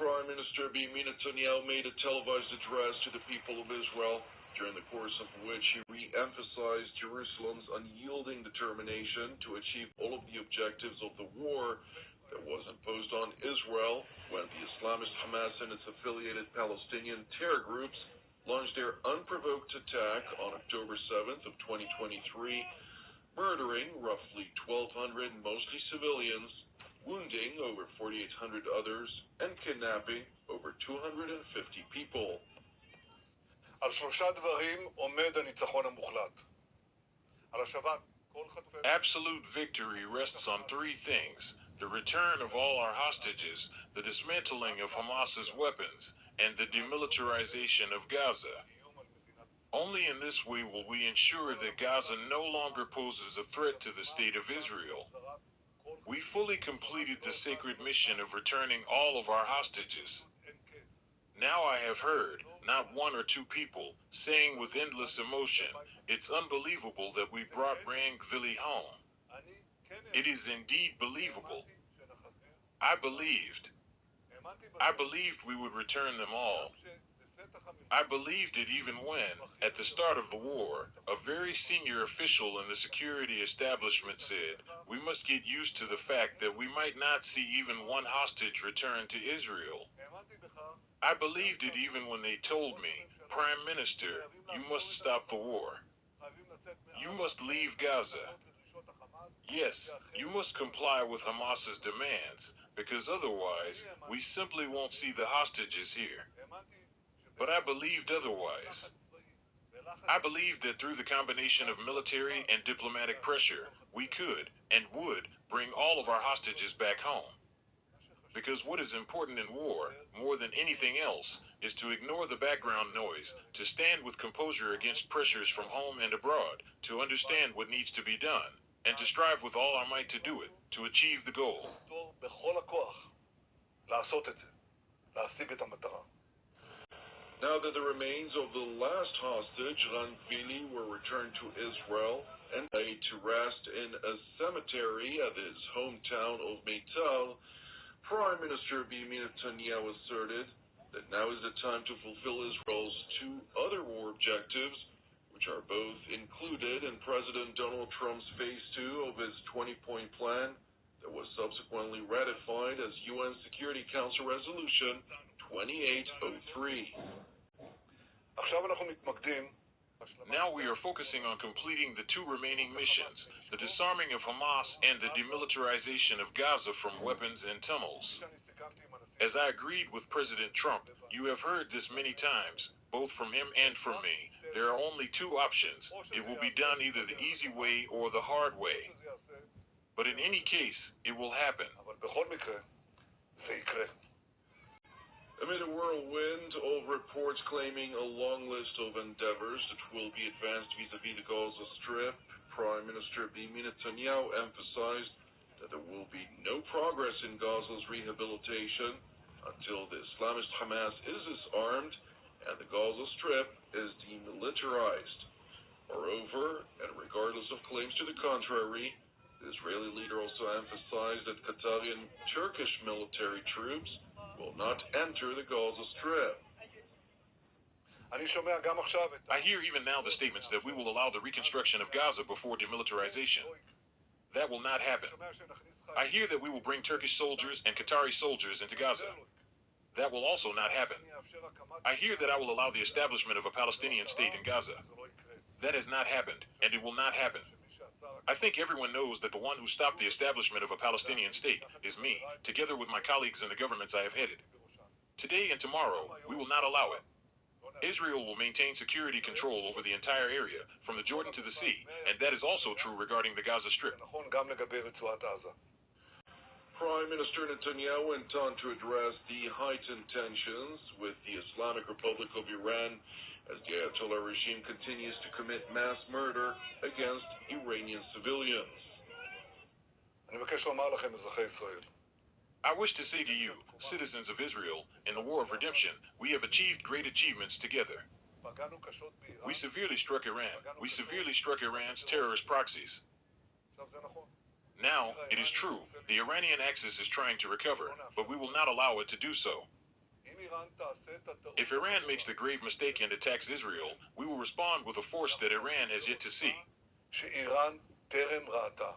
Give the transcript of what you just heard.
Prime Minister Benjamin Netanyahu made a televised address to the people of Israel, during the course of which he re-emphasized Jerusalem's unyielding determination to achieve all of the objectives of the war that was imposed on Israel when the Islamist Hamas and its affiliated Palestinian terror groups launched their unprovoked attack on October 7th of 2023, murdering roughly 1,200 mostly civilians, wounding over 4,800 others, and kidnapping over 250 people. על שלושה דברים עומד הניצחון המוחלט. על השבת כל חטופי... Absolute victory rests on three things: the return of all our hostages, the dismantling of Hamas's weapons, and the demilitarization of Gaza. Only in this way will we ensure that Gaza no longer poses a threat to the state of Israel. We fully completed the sacred mission of returning all of our hostages. Now I have heard, not one or two people, saying with endless emotion, "It's unbelievable that we brought Rang Vili home." It is indeed believable. I believed we would return them all. I believed it even when, at the start of the war, a very senior official in the security establishment said, "We must get used to the fact that we might not see even one hostage returned to Israel." I believed it even when they told me, "Prime Minister, you must stop the war. You must leave Gaza. Yes, you must comply with Hamas's demands, because otherwise, we simply won't see the hostages here." But I believed otherwise. I believed that through the combination of military and diplomatic pressure, we could and would bring all of our hostages back home. Because what is important in war, more than anything else, is to ignore the background noise, to stand with composure against pressures from home and abroad, to understand what needs to be done, and to strive with all our might to do it, to achieve the goal. בכל הכוח לעשות את זה, להשיג את המטרה. Now that the remains of the last hostage, Rang Vili, were returned to Israel and laid to rest in a cemetery at his hometown of Meital, Prime Minister Benjamin Netanyahu asserted that now is the time to fulfill Israel's two other war objectives, which are both included in President Donald Trump's Phase 2 of his 20-point plan that was subsequently ratified as UN Security Council Resolution 2803. Now we are focusing on completing the two remaining missions, the disarming of Hamas and the demilitarization of Gaza from weapons and tunnels. As I agreed with President Trump, you have heard this many times, both from him and from me. There are only two options. It will be done either the easy way or the hard way. But in any case, it will happen. Amid a whirlwind of reports claiming a long list of endeavors that will be advanced vis-à-vis the Gaza Strip, Prime Minister Benjamin Netanyahu emphasized that there will be no progress in Gaza's rehabilitation until the Islamist Hamas is disarmed and the Gaza Strip is demilitarized. Moreover, and regardless of claims to the contrary, the Israeli leader also emphasized that Qatari and Turkish military troops will not enter the Gaza Strip. I hear even now the statements that we will allow the reconstruction of Gaza before demilitarization. That will not happen. I hear that we will bring Turkish soldiers and Qatari soldiers into Gaza. That will also not happen. I hear that I will allow the establishment of a Palestinian state in Gaza. That has not happened, and it will not happen. I think everyone knows that the one who stopped the establishment of a Palestinian state is me, together with my colleagues in the governments I have headed. Today and tomorrow, we will not allow it. Israel will maintain security control over the entire area, from the Jordan to the sea, and that is also true regarding the Gaza Strip. Prime Minister Netanyahu went on to address the heightened tensions with the Islamic Republic of Iran as the Ayatollah regime continues to commit mass murder against Iranian civilians. I wish to say to you, citizens of Israel, in the War of Redemption, we have achieved great achievements together. We severely struck Iran. We severely struck Iran's terrorist proxies. Now, it is true, the Iranian axis is trying to recover, but we will not allow it to do so. אם איראן תעשה את הטעות... If Iran makes the grave mistake and attacks Israel, we will respond with a force that Iran has yet to see. שאיראן טרם ראתה.